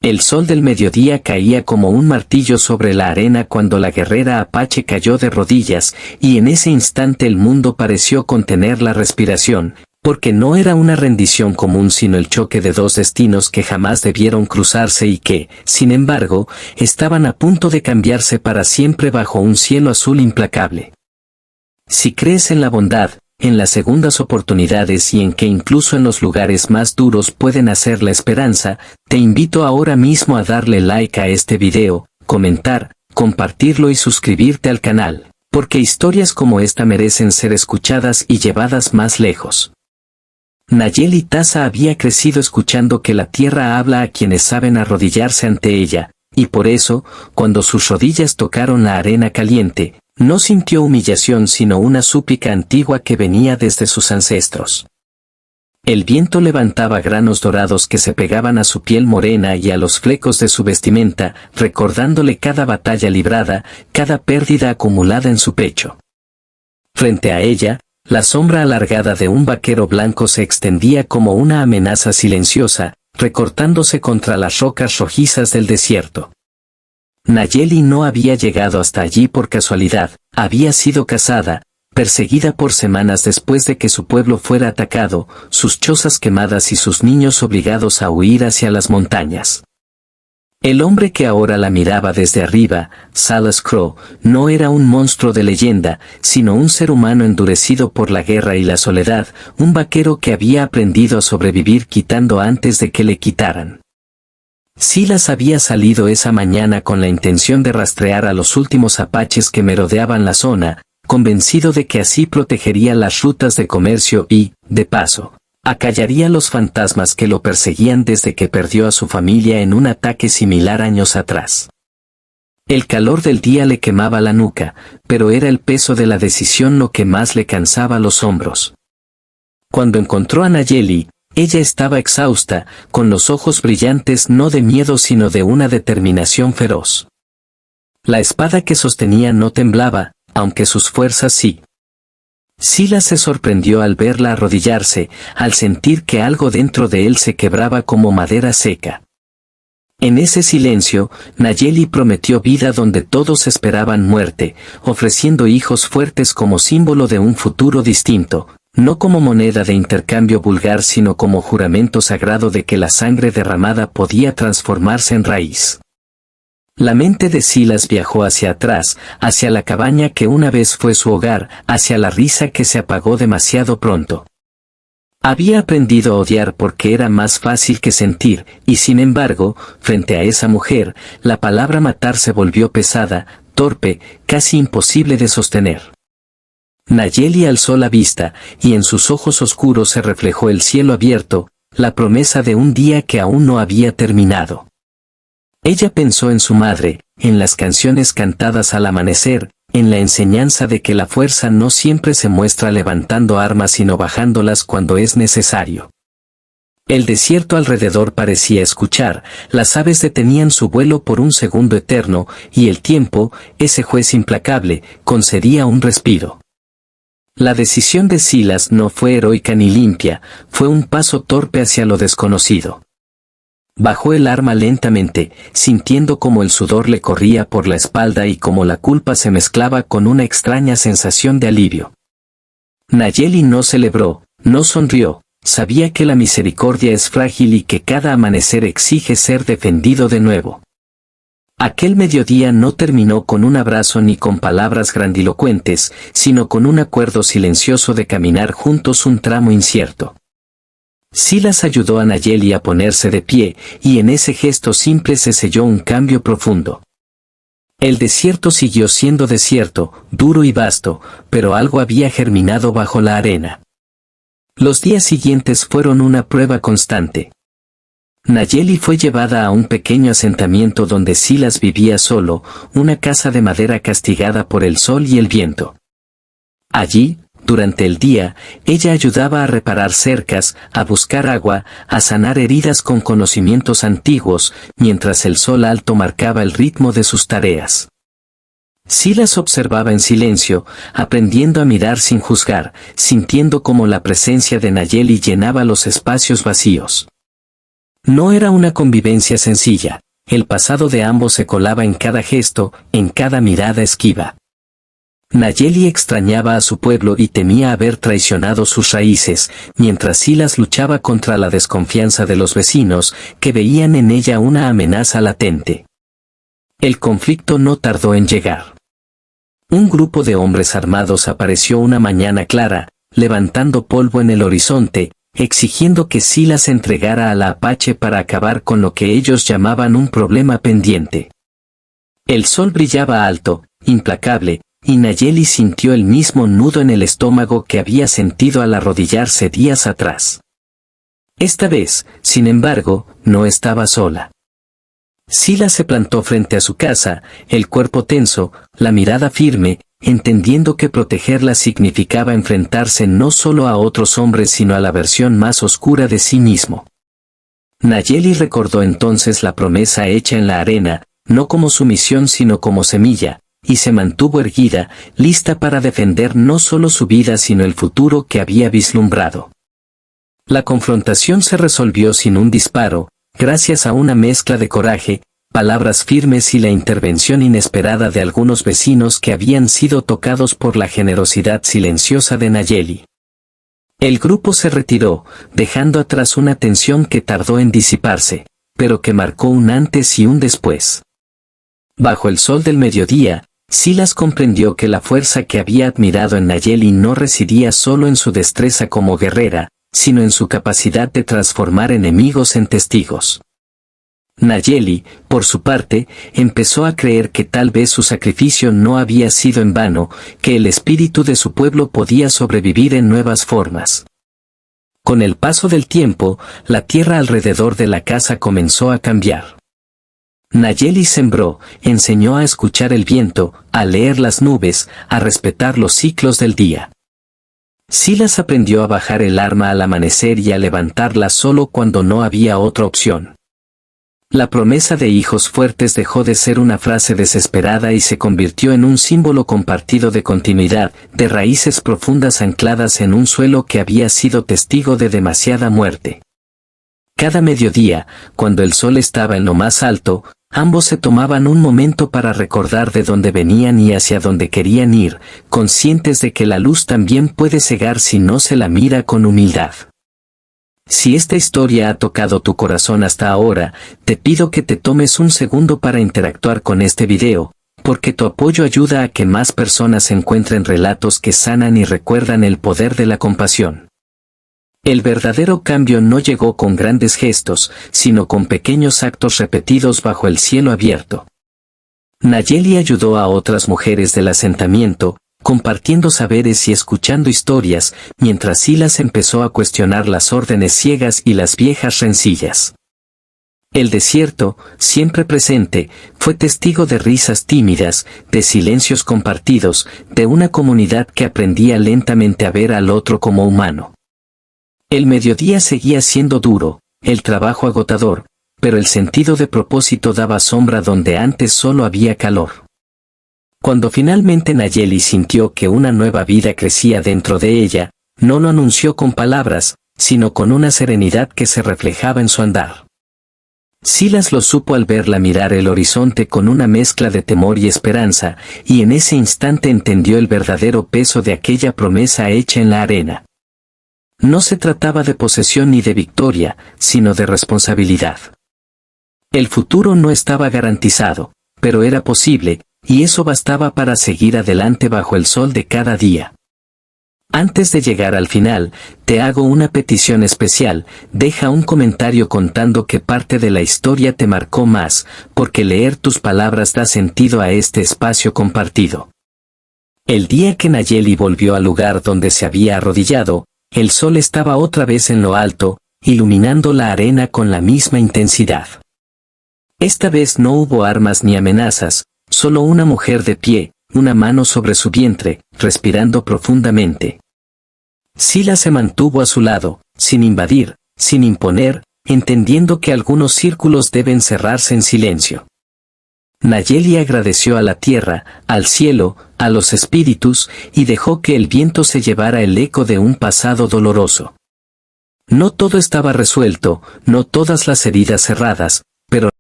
El sol del mediodía caía como un martillo sobre la arena cuando la guerrera apache cayó de rodillas, y en ese instante el mundo pareció contener la respiración, porque no era una rendición común sino el choque de dos destinos que jamás debieron cruzarse y que, sin embargo, estaban a punto de cambiarse para siempre bajo un cielo azul implacable. Si crees en la bondad, en las segundas oportunidades y en que incluso en los lugares más duros puede nacer la esperanza, te invito ahora mismo a darle like a este video, comentar, compartirlo y suscribirte al canal, porque historias como esta merecen ser escuchadas y llevadas más lejos. Nayeli Taza había crecido escuchando que la tierra habla a quienes saben arrodillarse ante ella, y por eso, cuando sus rodillas tocaron la arena caliente, no sintió humillación sino una súplica antigua que venía desde sus ancestros. El viento levantaba granos dorados que se pegaban a su piel morena y a los flecos de su vestimenta, recordándole cada batalla librada, cada pérdida acumulada en su pecho. Frente a ella, la sombra alargada de un vaquero blanco se extendía como una amenaza silenciosa, recortándose contra las rocas rojizas del desierto. Nayeli no había llegado hasta allí por casualidad, había sido cazada, perseguida por semanas después de que su pueblo fuera atacado, sus chozas quemadas y sus niños obligados a huir hacia las montañas. El hombre que ahora la miraba desde arriba, Salas Crow, no era un monstruo de leyenda, sino un ser humano endurecido por la guerra y la soledad, un vaquero que había aprendido a sobrevivir quitando antes de que le quitaran. Silas había salido esa mañana con la intención de rastrear a los últimos apaches que merodeaban la zona, convencido de que así protegería las rutas de comercio y, de paso, acallaría los fantasmas que lo perseguían desde que perdió a su familia en un ataque similar años atrás. El calor del día le quemaba la nuca, pero era el peso de la decisión lo que más le cansaba los hombros. Cuando encontró a Nayeli, ella estaba exhausta, con los ojos brillantes no de miedo sino de una determinación feroz. La espada que sostenía no temblaba, aunque sus fuerzas sí. Silas se sorprendió al verla arrodillarse, al sentir que algo dentro de él se quebraba como madera seca. En ese silencio, Nayeli prometió vida donde todos esperaban muerte, ofreciendo hijos fuertes como símbolo de un futuro distinto, no como moneda de intercambio vulgar sino como juramento sagrado de que la sangre derramada podía transformarse en raíz. La mente de Silas viajó hacia atrás, hacia la cabaña que una vez fue su hogar, hacia la risa que se apagó demasiado pronto. Había aprendido a odiar porque era más fácil que sentir, y sin embargo, frente a esa mujer, la palabra matar se volvió pesada, torpe, casi imposible de sostener. Nayeli alzó la vista, y en sus ojos oscuros se reflejó el cielo abierto, la promesa de un día que aún no había terminado. Ella pensó en su madre, en las canciones cantadas al amanecer, en la enseñanza de que la fuerza no siempre se muestra levantando armas sino bajándolas cuando es necesario. El desierto alrededor parecía escuchar, las aves detenían su vuelo por un segundo eterno, y el tiempo, ese juez implacable, concedía un respiro. La decisión de Silas no fue heroica ni limpia, fue un paso torpe hacia lo desconocido. Bajó el arma lentamente, sintiendo como el sudor le corría por la espalda y como la culpa se mezclaba con una extraña sensación de alivio. Nayeli no celebró, no sonrió, sabía que la misericordia es frágil y que cada amanecer exige ser defendido de nuevo. Aquel mediodía no terminó con un abrazo ni con palabras grandilocuentes, sino con un acuerdo silencioso de caminar juntos un tramo incierto. Silas ayudó a Nayeli a ponerse de pie, y en ese gesto simple se selló un cambio profundo. El desierto siguió siendo desierto, duro y vasto, pero algo había germinado bajo la arena. Los días siguientes fueron una prueba constante. Nayeli fue llevada a un pequeño asentamiento donde Silas vivía solo, una casa de madera castigada por el sol y el viento. Allí, durante el día, ella ayudaba a reparar cercas, a buscar agua, a sanar heridas con conocimientos antiguos, mientras el sol alto marcaba el ritmo de sus tareas. Silas observaba en silencio, aprendiendo a mirar sin juzgar, sintiendo cómo la presencia de Nayeli llenaba los espacios vacíos. No era una convivencia sencilla, el pasado de ambos se colaba en cada gesto, en cada mirada esquiva. Nayeli extrañaba a su pueblo y temía haber traicionado sus raíces, mientras Silas luchaba contra la desconfianza de los vecinos, que veían en ella una amenaza latente. El conflicto no tardó en llegar. Un grupo de hombres armados apareció una mañana clara, levantando polvo en el horizonte, exigiendo que Silas entregara a la Apache para acabar con lo que ellos llamaban un problema pendiente. El sol brillaba alto, implacable, y Nayeli sintió el mismo nudo en el estómago que había sentido al arrodillarse días atrás. Esta vez, sin embargo, no estaba sola. Silas se plantó frente a su casa, el cuerpo tenso, la mirada firme, entendiendo que protegerla significaba enfrentarse no solo a otros hombres sino a la versión más oscura de sí mismo. Nayeli recordó entonces la promesa hecha en la arena, no como sumisión sino como semilla, y se mantuvo erguida, lista para defender no solo su vida sino el futuro que había vislumbrado. La confrontación se resolvió sin un disparo, gracias a una mezcla de coraje, palabras firmes y la intervención inesperada de algunos vecinos que habían sido tocados por la generosidad silenciosa de Nayeli. El grupo se retiró, dejando atrás una tensión que tardó en disiparse, pero que marcó un antes y un después. Bajo el sol del mediodía, Silas comprendió que la fuerza que había admirado en Nayeli no residía solo en su destreza como guerrera, sino en su capacidad de transformar enemigos en testigos. Nayeli, por su parte, empezó a creer que tal vez su sacrificio no había sido en vano, que el espíritu de su pueblo podía sobrevivir en nuevas formas. Con el paso del tiempo, la tierra alrededor de la casa comenzó a cambiar. Nayeli sembró, enseñó a escuchar el viento, a leer las nubes, a respetar los ciclos del día. Silas aprendió a bajar el arma al amanecer y a levantarla solo cuando no había otra opción. La promesa de hijos fuertes dejó de ser una frase desesperada y se convirtió en un símbolo compartido de continuidad, de raíces profundas ancladas en un suelo que había sido testigo de demasiada muerte. Cada mediodía, cuando el sol estaba en lo más alto, ambos se tomaban un momento para recordar de dónde venían y hacia dónde querían ir, conscientes de que la luz también puede cegar si no se la mira con humildad. Si esta historia ha tocado tu corazón hasta ahora, te pido que te tomes un segundo para interactuar con este video, porque tu apoyo ayuda a que más personas encuentren relatos que sanan y recuerdan el poder de la compasión. El verdadero cambio no llegó con grandes gestos, sino con pequeños actos repetidos bajo el cielo abierto. Nayeli ayudó a otras mujeres del asentamiento, compartiendo saberes y escuchando historias, mientras Silas empezó a cuestionar las órdenes ciegas y las viejas rencillas. El desierto, siempre presente, fue testigo de risas tímidas, de silencios compartidos, de una comunidad que aprendía lentamente a ver al otro como humano. El mediodía seguía siendo duro, el trabajo agotador, pero el sentido de propósito daba sombra donde antes solo había calor. Cuando finalmente Nayeli sintió que una nueva vida crecía dentro de ella, no lo anunció con palabras, sino con una serenidad que se reflejaba en su andar. Silas lo supo al verla mirar el horizonte con una mezcla de temor y esperanza, y en ese instante entendió el verdadero peso de aquella promesa hecha en la arena. No se trataba de posesión ni de victoria, sino de responsabilidad. El futuro no estaba garantizado, pero era posible, y eso bastaba para seguir adelante bajo el sol de cada día. Antes de llegar al final, te hago una petición especial, deja un comentario contando qué parte de la historia te marcó más, porque leer tus palabras da sentido a este espacio compartido. El día que Nayeli volvió al lugar donde se había arrodillado, el sol estaba otra vez en lo alto, iluminando la arena con la misma intensidad. Esta vez no hubo armas ni amenazas, solo una mujer de pie, una mano sobre su vientre, respirando profundamente. Silas se mantuvo a su lado, sin invadir, sin imponer, entendiendo que algunos círculos deben cerrarse en silencio. Nayeli agradeció a la tierra, al cielo, a los espíritus, y dejó que el viento se llevara el eco de un pasado doloroso. No todo estaba resuelto, no todas las heridas cerradas, pero